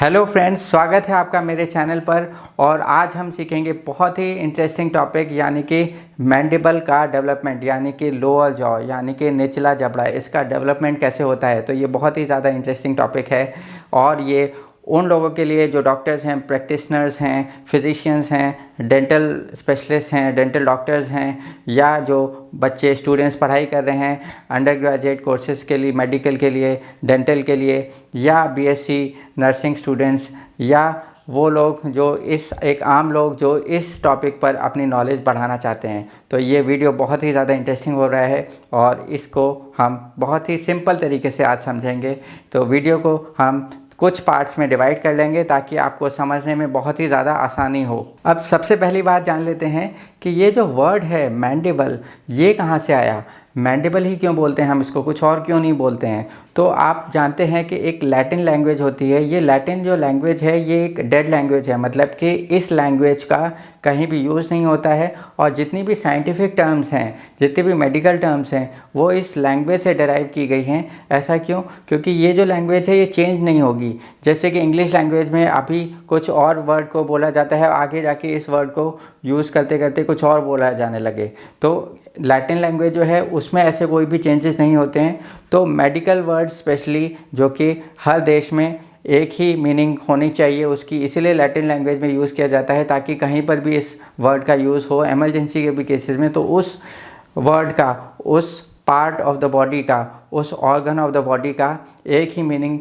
Hello friends, स्वागत है आपका मेरे चैनल पर। और आज हम सीखेंगे बहुत ही इंटरेस्टिंग टॉपिक यानी कि मैंडिबल का डेवलपमेंट यानी कि लोअर जॉ यानी कि निचला जबड़ा, इसका डेवलपमेंट कैसे होता है। तो ये बहुत ही ज़्यादा इंटरेस्टिंग टॉपिक है और ये उन लोगों के लिए जो डॉक्टर्स हैं, प्रैक्टिशनर्स हैं, फिजिशियंस हैं, डेंटल स्पेशलिस्ट हैं, डेंटल डॉक्टर्स हैं, या जो बच्चे स्टूडेंट्स पढ़ाई कर रहे हैं अंडर ग्रेजुएट कोर्सेज़ के लिए, मेडिकल के लिए, डेंटल के लिए, या बीएससी नर्सिंग स्टूडेंट्स, या वो लोग जो एक आम लोग जो इस टॉपिक पर अपनी नॉलेज बढ़ाना चाहते हैं। तो ये वीडियो बहुत ही ज़्यादा इंटरेस्टिंग हो रहा है और इसको हम बहुत ही सिंपल तरीके से आज समझेंगे। तो वीडियो को हम कुछ पार्ट्स में डिवाइड कर लेंगे ताकि आपको समझने में बहुत ही ज़्यादा आसानी हो। अब सबसे पहली बात जान लेते हैं कि ये जो वर्ड है मैंडिबल, ये कहाँ से आया। मैंडिबल ही क्यों बोलते हैं हम इसको, कुछ और क्यों नहीं बोलते हैं। तो आप जानते हैं कि एक लैटिन लैंग्वेज होती है। ये लैटिन जो लैंग्वेज है ये एक डेड लैंग्वेज है, मतलब कि इस लैंग्वेज का कहीं भी यूज़ नहीं होता है और जितनी भी साइंटिफिक टर्म्स हैं, जितने भी मेडिकल टर्म्स हैं, वो इस लैंग्वेज से डराइव की गई हैं। ऐसा क्यों? क्योंकि ये जो लैंग्वेज है ये चेंज नहीं होगी। जैसे कि इंग्लिश लैंग्वेज में अभी कुछ और वर्ड को बोला जाता है, आगे जाके इस वर्ड को यूज़ करते करते कुछ और बोला जाने लगे। तो लैटिन लैंग्वेज जो है उसमें ऐसे कोई भी चेंजेस नहीं होते हैं। तो मेडिकल वर्ड स्पेशली जो कि हर देश में एक ही मीनिंग होनी चाहिए उसकी, इसीलिए लैटिन लैंग्वेज में यूज़ किया जाता है ताकि कहीं पर भी इस वर्ड का यूज़ हो इमरजेंसी के भी केसेस में, तो उस वर्ड का, उस पार्ट ऑफ द बॉडी का, उस ऑर्गन ऑफ द बॉडी का एक ही मीनिंग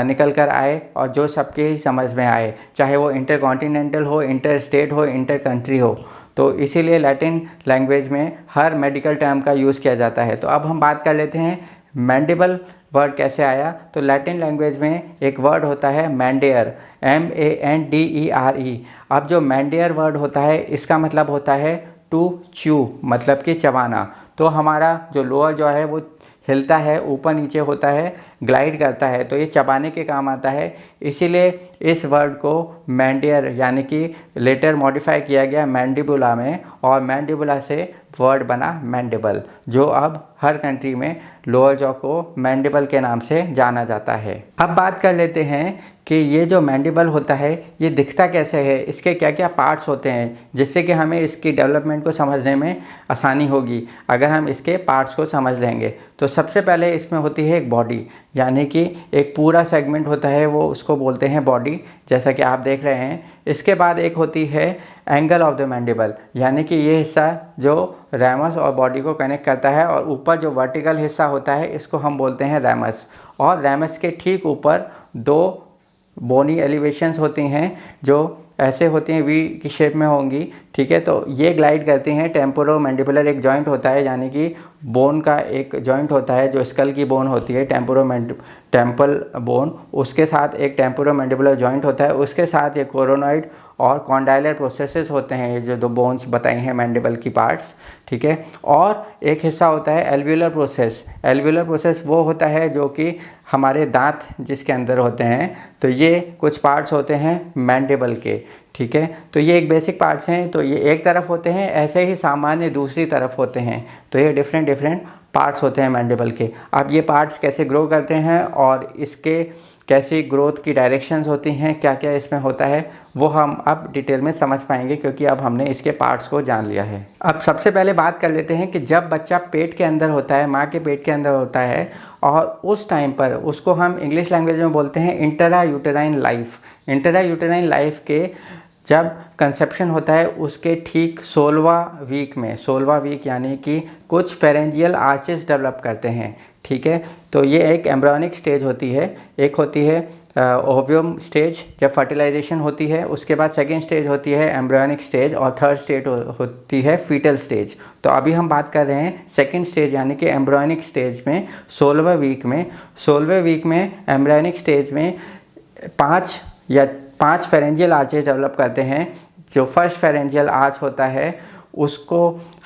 निकल कर आए और जो सबके ही समझ में आए, चाहे वो इंटर कॉन्टिनेंटल हो, इंटर स्टेट हो, इंटर कंट्री हो। तो इसीलिए लैटिन लैंग्वेज में हर मेडिकल टर्म का यूज़ किया जाता है। तो अब हम बात कर लेते हैं मैंडिबल वर्ड कैसे आया। तो लैटिन लैंग्वेज में एक वर्ड होता है मैंडेयर, MANDERE। अब जो मैंडेयर वर्ड होता है इसका मतलब होता है टू च्यू, मतलब कि चबाना। तो हमारा जो लोअर जॉ है वो हिलता है, ऊपर नीचे होता है, ग्लाइड करता है, तो ये चबाने के काम आता है। इसीलिए इस वर्ड को मैंडियर यानी कि लेटर मॉडिफाई किया गया मैंडिबुला में, और मैंडिबुला से वर्ड बना मैंडिबल, जो अब हर कंट्री में लोअर जॉ को मैंडिबल के नाम से जाना जाता है। अब बात कर लेते हैं कि ये जो मैंडिबल होता है ये दिखता कैसे है, इसके क्या क्या पार्ट्स होते हैं, जिससे कि हमें इसकी डेवलपमेंट को समझने में आसानी होगी अगर हम इसके पार्ट्स को समझ लेंगे। तो सबसे पहले इसमें होती है एक बॉडी, यानी कि एक पूरा सेगमेंट होता है, वो उसको बोलते हैं बॉडी, जैसा कि आप देख रहे हैं। इसके बाद एक होती है एंगल ऑफ द मैंडिबल, यानी कि ये हिस्सा जो रैमस और बॉडी को कनेक्ट करता है, और ऊपर जो वर्टिकल हिस्सा होता है इसको हम बोलते हैं रैमस। और रैमस के ठीक ऊपर दो बोनी एलिवेशंस होती हैं जो ऐसे होती हैं, वी की शेप में होंगी, ठीक है। तो ये ग्लाइड करती हैं टेम्पोरो मैंडिबुलर, एक जॉइंट होता है, यानी कि बोन का एक जॉइंट होता है जो स्कल की बोन होती है, टेम्पल बोन, उसके साथ एक टेम्पोरो मैंडिबुलर जॉइंट होता है, उसके साथ ये कोरोनॉइड और कॉन्डाइलर प्रोसेसेस होते हैं, ये जो दो बोन्स बताई हैं मैंडिबल की पार्ट्स, ठीक है। और एक हिस्सा होता है एल्वियोलर प्रोसेस। एल्वियोलर प्रोसेस वो होता है जो कि हमारे दांत जिसके अंदर होते हैं। तो ये कुछ पार्ट्स होते हैं मैंडिबल के, ठीक है। तो ये एक बेसिक पार्ट्स हैं, तो ये एक तरफ होते हैं, ऐसे ही सामान्य दूसरी तरफ होते हैं। तो ये डिफरेंट पार्ट्स होते हैं मैंडिबल के। अब ये पार्ट्स कैसे ग्रो करते हैं और इसके कैसी ग्रोथ की डायरेक्शंस होती हैं, क्या क्या इसमें होता है, वो हम अब डिटेल में समझ पाएंगे क्योंकि अब हमने इसके पार्ट्स को जान लिया है। अब सबसे पहले बात कर लेते हैं कि जब बच्चा पेट के अंदर होता है, माँ के पेट के अंदर होता है, और उस टाइम पर उसको हम इंग्लिश लैंग्वेज में बोलते हैं intra uterine life. Intra uterine life के जब कंसेप्शन होता है उसके ठीक 16वां वीक में, 16वां वीक यानी कि कुछ फेरेंजियल आर्चेस डेवलप करते हैं, ठीक है। तो ये एक एम्ब्रियोनिक स्टेज होती है। एक होती है ओवियम स्टेज जब फर्टिलाइजेशन होती है, उसके बाद सेकेंड स्टेज होती है एम्ब्रियोनिक स्टेज, और थर्ड स्टेज होती है फीटल स्टेज। तो अभी हम बात कर रहे हैं सेकेंड स्टेज यानी कि एम्ब्रियोनिक स्टेज में 16वें वीक में। 16वें वीक में एम्ब्रियोनिक स्टेज में 5 फेरेंजियल आर्चेस डेवलप करते हैं। जो फर्स्ट फेरेंजियल आर्च होता है उसको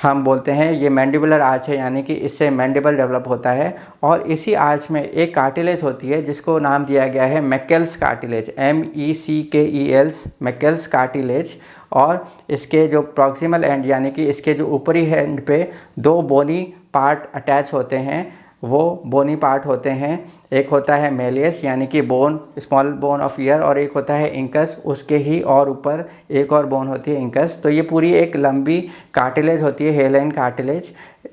हम बोलते हैं ये मैंडिबुलर आर्च है, यानी कि इससे मैंडिबल डेवलप होता है। और इसी आर्च में एक कार्टिलेज होती है जिसको नाम दिया गया है मैकेल्स कार्टिलेज, MECKELS, मैकेल्स कार्टिलेज। और इसके जो प्रॉक्सिमल एंड यानी कि इसके जो ऊपरी एंड पे दो बोनी पार्ट अटैच होते हैं वो बोनी पार्ट होते हैं। एक होता है मेलियस यानी कि bone, small bone of year, और एक होता है इंकस, उसके ही और ऊपर एक और बोन होती है इंकस। तो ये पूरी एक लंबी कार्टिलेज होती है, हेलाइन कार्टिलेज,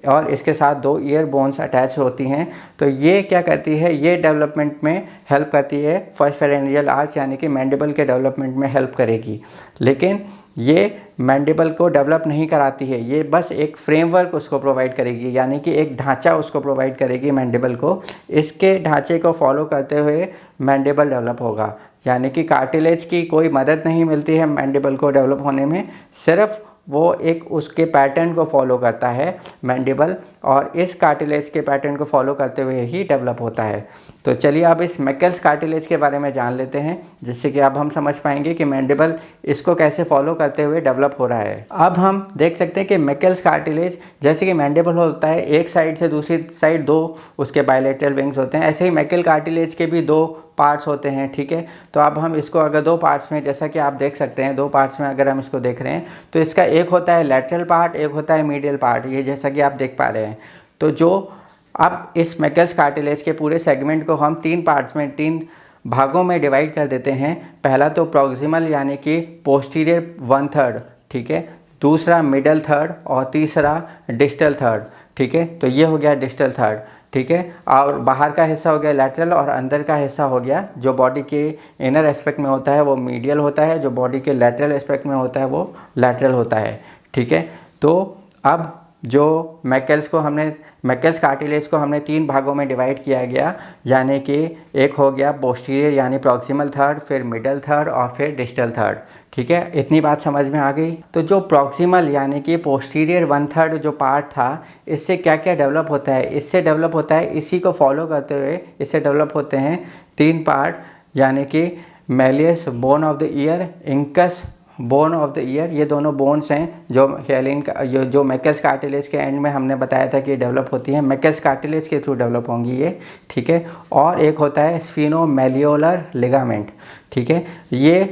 और इसके साथ 2 ईयर बोन्स अटैच होती हैं। तो ये क्या करती है, ये डेवलपमेंट में हेल्प करती है, फर्स्ट फेरेंजियल आर्च यानी कि मैंडिबल के डेवलपमेंट में हेल्प करेगी। लेकिन ये मैंडिबल को डेवलप नहीं कराती है, ये बस एक फ्रेमवर्क उसको प्रोवाइड करेगी, यानी कि एक ढांचा उसको प्रोवाइड करेगी मैंडिबल को। इसके ढांचे को फॉलो करते हुए मैंडिबल डेवलप होगा, यानी कि कार्टिलेज की कोई मदद नहीं मिलती है मैंडिबल को डेवलप होने में, सिर्फ वो एक उसके पैटर्न को फॉलो करता है मैंडिबल, और इस कार्टिलेज के पैटर्न को फॉलो करते हुए ही डेवलप होता है। तो चलिए अब इस मैकेल्स कार्टिलेज के बारे में जान लेते हैं, जिससे कि अब हम समझ पाएंगे कि मैंडिबल इसको कैसे फॉलो करते हुए डेवलप हो रहा है। अब हम देख सकते हैं कि मैकेल्स कार्टिलेज, जैसे कि मैंडिबल होता है एक साइड से दूसरी साइड 2 उसके बायलैटरल विंग्स होते हैं, ऐसे ही मैकेल कार्टिलेज के भी 2 पार्ट्स होते हैं, ठीक है। तो अब हम इसको अगर 2 पार्ट्स में, जैसा कि आप देख सकते हैं 2 पार्ट्स में अगर हम इसको देख रहे हैं, तो इसका एक होता है लैटरल पार्ट, एक होता है मीडियल पार्ट, ये जैसा कि आप देख पा रहे हैं। तो जो अब इस मैकेल्स कार्टिलेज के पूरे सेगमेंट को हम 3 पार्ट्स में, 3 भागों में डिवाइड कर देते हैं। पहला तो प्रॉक्सिमल यानी कि पोस्टीरियर 1/3, ठीक है, दूसरा मिडल थर्ड, और तीसरा डिस्टल थर्ड, ठीक है। तो ये हो गया डिस्टल थर्ड, ठीक है। और बाहर का हिस्सा हो गया लैटरल, और अंदर का हिस्सा हो गया जो बॉडी के इनर एस्पेक्ट में होता है वो मीडियल होता है, जो बॉडी के लैटरल एस्पेक्ट में होता है वो लैटरल होता है, ठीक है। तो अब जो मैकेल्स कार्टिलेज को हमने 3 भागों में डिवाइड किया गया, यानी कि एक हो गया पोस्टीरियर यानी प्रॉक्सिमल थर्ड, फिर मिडल थर्ड, और फिर डिस्टल थर्ड, ठीक है। इतनी बात समझ में आ गई। तो जो प्रॉक्सिमल यानी कि पोस्टीरियर 1/3 जो पार्ट था, इससे क्या क्या डेवलप होता है, इससे डेवलप होता है, इसी को फॉलो करते हुए इससे डेवलप होते हैं 3 पार्ट, यानी कि Méliès bone of the year, incus bone of the year. ये दोनों बोन्स हैं जो हेलिन का जो मैकेल्स कार्टिलेज के एंड में हमने बताया था कि डेवलप होती हैं, मैकेल्स कार्टिलेज के थ्रू डेवलप होंगी ये, ठीक है। और एक होता है स्फिनोमेलियोलर लिगामेंट, ठीक है। ये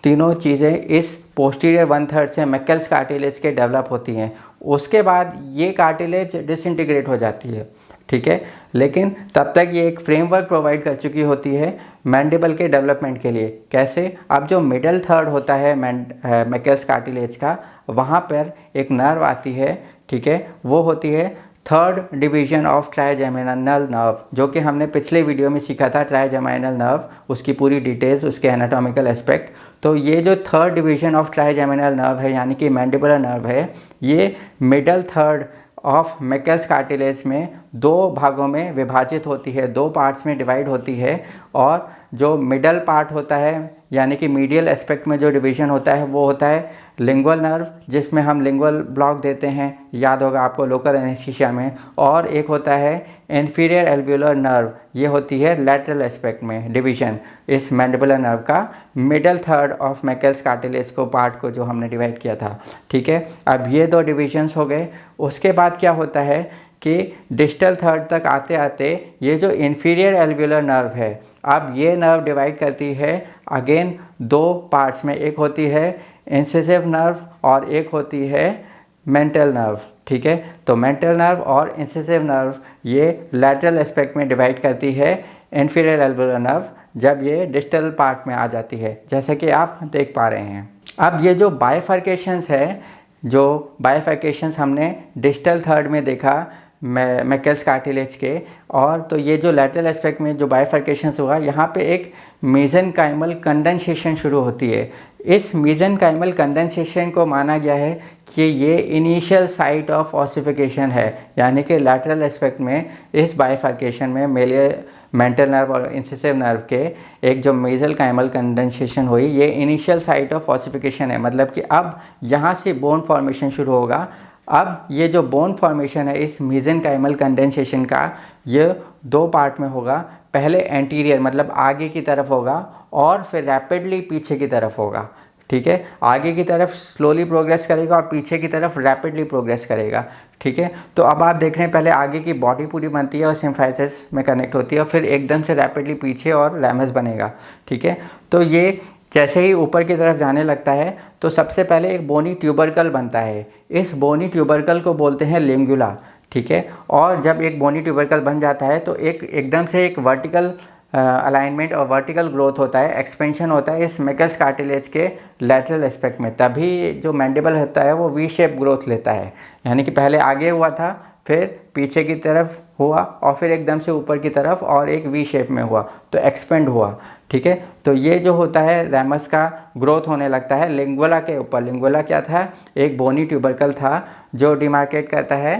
तीनों चीज़ें इस पोस्टीरियर 1/3 से मैकेल्स कार्टिलेज के डेवलप होती हैं। उसके बाद ये कार्टिलेज डिसइंटीग्रेट हो जाती है, ठीक है। लेकिन तब तक ये एक फ्रेमवर्क प्रोवाइड कर चुकी होती है मैंडिबल के डेवलपमेंट के लिए। कैसे? अब जो मिडल थर्ड होता है मैकेल्स कार्टिलेज का, वहाँ पर एक नर्व आती है, ठीक है, वो होती है 3rd division of trigeminal nerve, जो कि हमने पिछले वीडियो में सीखा था ट्राइजेमिनल नर्व, उसकी पूरी डिटेल्स, उसके एनाटॉमिकल एस्पेक्ट। तो ये जो 3rd division of trigeminal nerve है यानी कि मैंडिबुलर नर्व है, ये मिडल थर्ड ऑफ मैकेल्स कार्टिलेज में 2 भागों में विभाजित होती है, 2 पार्ट्स में डिवाइड होती है। और जो मिडल पार्ट होता है यानी कि मीडियल एस्पेक्ट में जो डिवीजन होता है वो होता है लिंगुअल नर्व, जिसमें हम लिंगुअल ब्लॉक देते हैं, याद होगा आपको लोकल एनेस्थीसिया में। और एक होता है इंफीरियर एल्वियोलर नर्व, ये होती है लैटरल एस्पेक्ट में डिवीजन इस मैंडिबुलर नर्व का, मिडल थर्ड ऑफ मैकेल्स कार्टिलेज को पार्ट को जो हमने डिवाइड किया था, ठीक है। अब ये 2 डिविजन्स हो गए। उसके बाद क्या होता है कि डिस्टल थर्ड तक आते आते ये जो इंफीरियर एल्वियोलर नर्व है, अब ये नर्व डिवाइड करती है अगेन 2 पार्ट्स में, एक होती है इंसिसिव नर्व और एक होती है मेंटल नर्व, ठीक है। तो मेंटल नर्व और इंसिसिव नर्व ये लैटरल एस्पेक्ट में डिवाइड करती है इंफीरियर एल्वियोलर नर्व, जब ये डिस्टल पार्ट में आ जाती है, जैसे कि आप देख पा रहे हैं। अब ये जो बाइफर्केशंस है, जो बाइफर्केशंस हमने डिस्टल थर्ड में देखा मैकेल्स कार्टिलेज के, और तो ये जो लैटरल एस्पेक्ट में जो बाइफर्केशंस हुआ, यहाँ पे एक मेसेनकाइमल कंडेंसेशन शुरू होती है। इस मेसेनकाइमल कंडेंसेशन को माना गया है कि ये इनिशियल साइट ऑफ ऑसिफिकेशन है, यानी कि लैटरल एस्पेक्ट में इस बाइफर्केशन में मेंटल नर्व और इंसिसिव नर्व के एक जो मेसेनकाइमल कंडेंसेशन हुई, ये इनिशियल साइट ऑफ ऑसिफिकेशन है। मतलब कि अब यहाँ से बोन फॉर्मेशन शुरू होगा। अब ये जो बोन फॉर्मेशन है इस मेसेनकाइमल कंडेंसेशन का, ये 2 पार्ट में होगा। पहले एंटीरियर मतलब आगे की तरफ होगा, और फिर रैपिडली पीछे की तरफ होगा, ठीक है। आगे की तरफ स्लोली प्रोग्रेस करेगा और पीछे की तरफ रैपिडली प्रोग्रेस करेगा, ठीक है। तो अब आप देख रहे हैं पहले आगे की बॉडी पूरी बनती है और सिम्फाइसिस में कनेक्ट होती है, और फिर एकदम से रैपिडली पीछे और रैमस बनेगा, ठीक है। तो ये जैसे ही ऊपर की तरफ जाने लगता है तो सबसे पहले एक बोनी ट्यूबरकल बनता है। इस बोनी ट्यूबरकल को बोलते हैं लिंगुला, ठीक है। और जब एक बोनी ट्यूबरकल बन जाता है तो एकदम से एक वर्टिकल अलाइनमेंट और वर्टिकल ग्रोथ होता है, एक्सपेंशन होता है इस मेकल्स कार्टिलेज के लैटरल एस्पेक्ट में, तभी जो मैंडिबल होता है वो वी शेप ग्रोथ लेता है। यानी कि पहले आगे हुआ था, फिर पीछे की तरफ हुआ और फिर एकदम से ऊपर की तरफ और एक वी शेप में हुआ, तो एक्सपेंड हुआ, ठीक है। तो ये जो होता है रैमस का ग्रोथ होने लगता है लिंगुला के ऊपर। लिंगुला क्या था? एक बोनी ट्यूबरकल था जो डिमार्केट करता है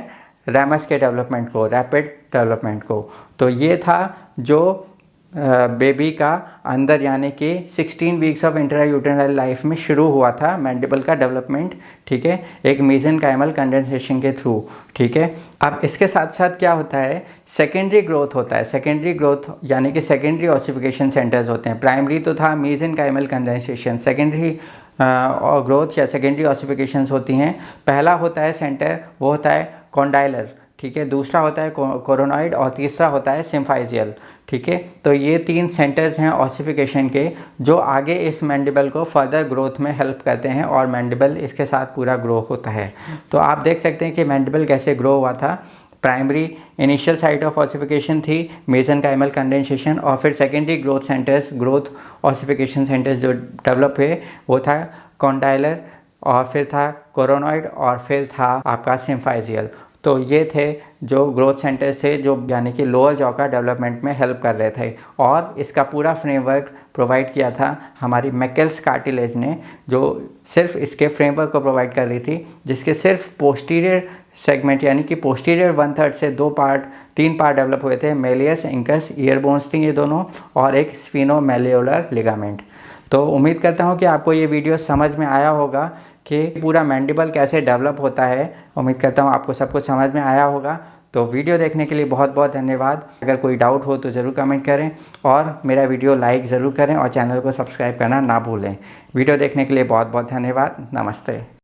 रैमस के डेवलपमेंट को, रैपिड डेवलपमेंट को। तो ये था जो बेबी का अंदर यानी कि 16 वीक्स ऑफ इंट्रायूटेरल लाइफ में शुरू हुआ था मैंडिबल का डेवलपमेंट, ठीक है, एक मेसेनकाइमल कंडेंसेशन के थ्रू, ठीक है। अब इसके साथ साथ क्या होता है, सेकेंडरी ग्रोथ होता है। सेकेंडरी ग्रोथ यानी कि सेकेंडरी ऑसिफिकेशन सेंटर्स होते हैं। प्राइमरी तो था मेसेनकाइमल कंडेंसेशन, सेकेंडरी और ग्रोथ या सेकेंडरी ऑसिफिकेशंस होती हैं। पहला होता है सेंटर, वो होता है कॉन्डाइलर, ठीक है, दूसरा होता है कोरोनॉइड और तीसरा होता है सिम्फाइजियल, ठीक है। तो ये 3 सेंटर्स हैं ऑसिफिकेशन के जो आगे इस मैंडिबल को फर्दर ग्रोथ में हेल्प करते हैं और मैंडिबल इसके साथ पूरा ग्रो होता है। तो आप देख सकते हैं कि मैंडिबल कैसे ग्रो हुआ था। Primary initial site of ossification थी मेसेनकाइमल कंडेंसेशन, और फिर secondary growth centres, growth ossification centres जो डेवलप हुए वो था कॉन्डाइलर, और फिर था कोरोनॉइड, और फिर था आपका सिम्फाइजियल। तो ये थे जो ग्रोथ सेंटर्स थे जो यानी कि लोअर जॉ का डेवलपमेंट में हेल्प कर रहे थे। और इसका पूरा फ्रेमवर्क प्रोवाइड किया था हमारी मैकेल्स कार्टिलेज ने, जो सिर्फ इसके फ्रेमवर्क को प्रोवाइड कर रही थी, जिसके सिर्फ पोस्टीरियर सेगमेंट यानी कि पोस्टीरियर 1/3 से 3 पार्ट डेवलप हुए थे। मेलियस, इंकस, ईयर बोन्स थी ये दोनों, और एक स्फीनोमेलियोलर लिगामेंट। तो उम्मीद करता हूँ कि आपको ये वीडियो समझ में आया होगा कि पूरा मैंडिबल कैसे डेवलप होता है। उम्मीद करता हूँ आपको सब कुछ समझ में आया होगा। तो वीडियो देखने के लिए बहुत बहुत धन्यवाद। अगर कोई डाउट हो तो ज़रूर कमेंट करें और मेरा वीडियो लाइक ज़रूर करें और चैनल को सब्सक्राइब करना ना भूलें। वीडियो देखने के लिए बहुत बहुत धन्यवाद। नमस्ते।